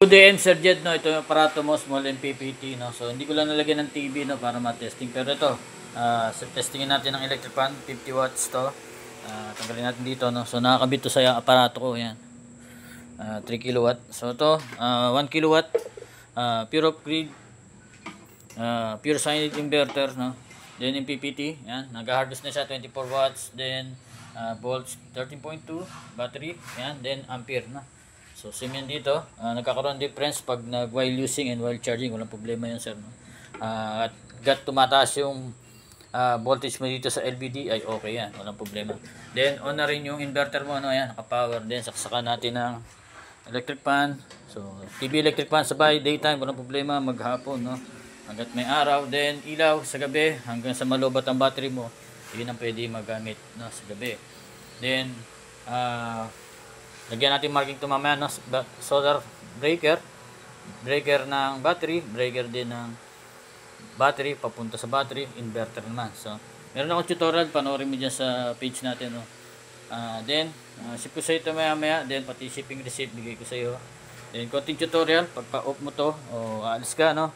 Good day, Sir Jed, no? Ito yung aparato mo, small MPPT, no? So, hindi ko lang nalagyan ng TV, no? Para ma-testing. Pero ito, testingin natin ng electric fan, 50 watts to. Tanggalin natin dito, no? So, nakakabit to sa aparato ko, yan. 3 kilowatt. So, ito, 1 kilowatt, pure off grid, pure signage inverter, no? Then, MPPT, yan. Nag-harvest na siya, 24 watts. Then, volts, 13.2, battery, yan. Then, ampere, no? So, same yan dito. Nagkakaroon difference pag while using and while charging. Walang problema yun, sir. No? At tumataas yung voltage mo dito sa LVD, ay okay yan. Walang problema. Then, on na rin yung inverter mo. Ano, yan, naka-power. Then, saksakan natin ng electric fan. So, TV electric fan sabay, daytime, walang problema. Maghapon, no? Hanggat may araw. Then, ilaw sa gabi. Hanggang sa malubat ang battery mo. Yun ang pwede magamit, no, sa gabi. Then, lagyan natin marking ito mamaya, no? Solar breaker ng battery, breaker din ng battery papunta sa battery, inverter naman. So meron akong tutorial, panoorin mo dyan sa page natin, no? Then ship ko sa ito maya, then pati shipping receipt bigay ko sa iyo. Then konting tutorial, pagpa-off mo to o aalis ka, no?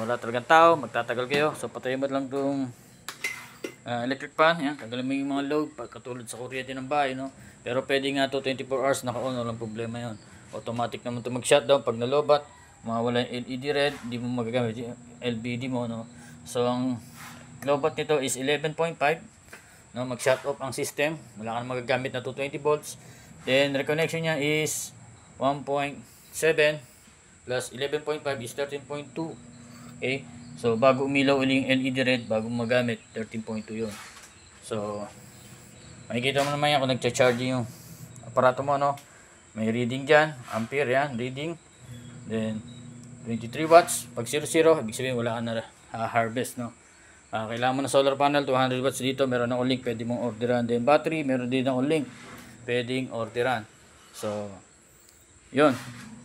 Wala talagang tao, magtatagal kayo. So patayin mo lang itong electric fan, yan. Tanggalin mo yung mga load katulad sa kuryente ng bahay, no? Pero pwede nga to 24 hours naka-on, walang problema yon. Automatic naman to mag-shutdown pag nalobat, mawala yung LED red, di mo magagamit yung LVD mo, no? So ang lobat nito is 11.5, no? Mag-shut off ang system, wala kang magagamit na 220 volts. Then reconnection niya is 1.7 plus 11.5 is 13.2. Okay? So bago umilaw uling LED red, bago magamit 13.2 yun. So makikita mo naman yan kung nagcha-charge yung aparato mo, no? May reading dyan, ampere yan, reading. Then 23 watts. Pag 00, ibig sabihin wala ka na harvest, no? Kailangan mo na solar panel, 200 watts dito, meron akong link, pwede mong orderan. Then battery, meron din akong link, pwedeng orderan. So yun,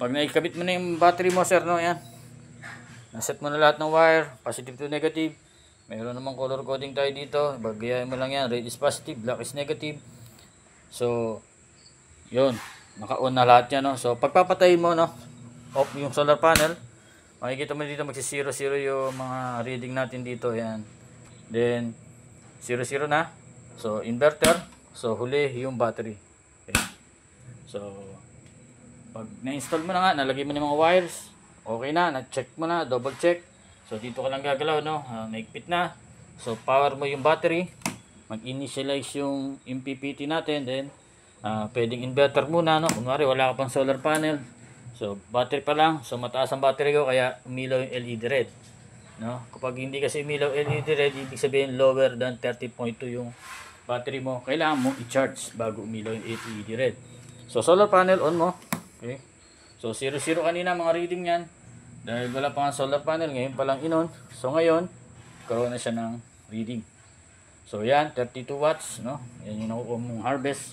pag naikabit mo na yung battery mo, sir, no? Yan, naset mo na lahat ng wire, positive to negative. Mayroon namang color coding tayo dito. Bagayain mo lang yan. Red is positive, black is negative. So, yun. Naka-on na lahat yan, no? So, pagpapatayin mo, no? Off yung solar panel. Makikita mo dito magsi-0-0 yung mga reading natin dito. Yan. Then, 0-0 na. So, inverter. So, huli yung battery. Okay. So, pag na-install mo na nga, nalagay mo na yung mga wires. Okay na. Na-check mo na. Double check. So dito ka lang gagalaw, no? Naigpit na. So power mo yung battery. Mag-initialize yung MPPT natin. Then pwedeng inverter muna, no? Kunwari wala ka pang solar panel. So battery pa lang. So mataas ang battery ko kaya umilaw yung LED red, no? Kapag hindi kasi umilaw LED red, ibig sabihin lower than 30.2 yung battery mo. Kailangan mo i-charge bago umilaw yung LED red. So solar panel on mo. Okay? So 0-0 kanina mga reading yan. Dahil wala pa nga solar panel, ngayon pa lang inon. So ngayon, karoon na siya ng reading. So yan, 32 watts, no? Yan yung nakukuha mong harvest.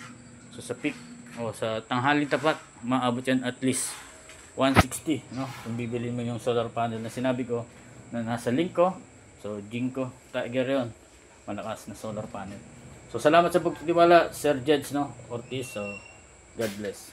So sa peak, o sa tanghaling tapat, maabot yan at least 160, no? Kung bibili mo yung solar panel na sinabi ko, na nasa link ko. So Jinko Tiger yun, malakas na solar panel. So salamat sa pagtitiwala, Sir Jeds, no? Ortiz. So God bless.